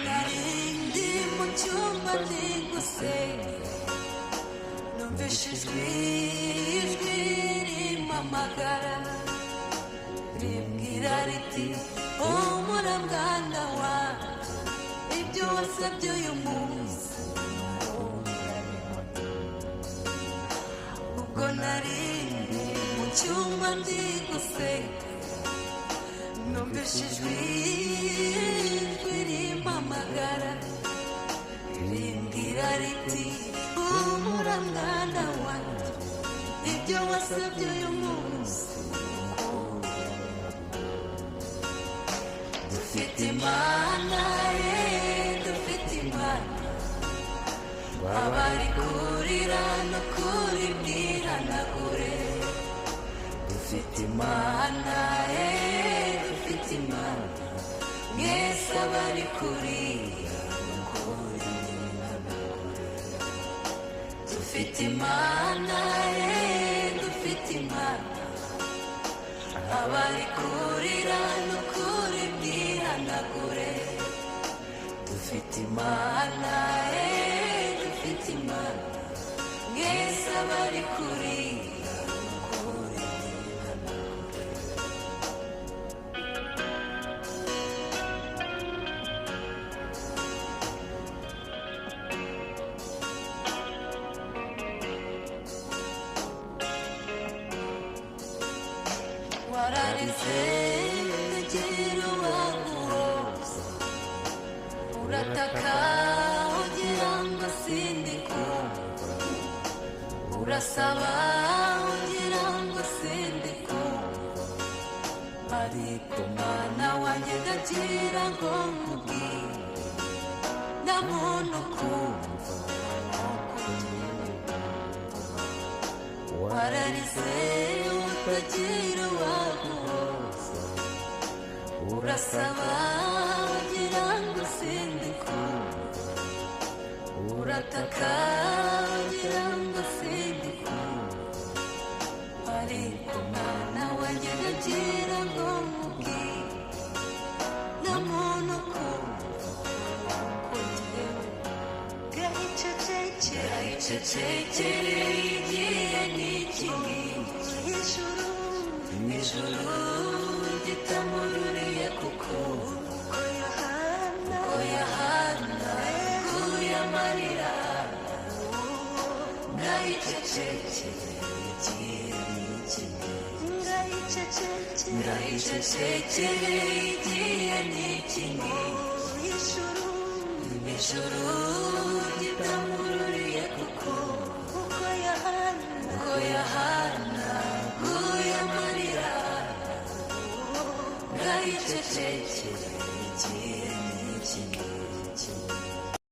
narindi mu cyumba ndi gusenga, numvishijwe ijwi rimpamagara, rimbwira riti humura mwana wanjye, ibyo wasabye uyu munsi ubwo narindi mu cyumba ndi gusenga, numvishijwe ijwi rimpamagara, rimbwira riti humura mwana wanjye, ibyo wasabye uyu munsi. Dufite Imana, dufite Imana, abari kurira no kuribwira nagure. Dufite Imana, dufite Imana, mwese abari kurira no kuribwira nagure. Dufite Imana, dufite Imana, abari kurira no kuribwira nagure. Dufite Imana, dufite Imana, mwese abari kurira no kuribwira nagure. Wararize ugira uwaguhoza, urataka ugira ngo sindikumva, urasaba ugira ngo sindikumva, ariko mwana wanjye ndagira ngo nkubwire, nta muntu ukumva wararize utagira uwaguhoza, urasaba ugira ngo sindikumva, urataka ugira ngo sindikumva, ariko mwana wanjye ndagira ngo nkubwire, nta muntu ukumva uko njyewe. Gahicecekere igihe n'iki ngiki, ijuru gitamururiye kuko Yohana guye amarira. Gahicecekere igihe n'iki ngiki, gahicecekere igihe n'iki ngiki, ijuru gitamururiye kuko Yohana guye amarira. Gahicecekere igihe n'iki ngiki.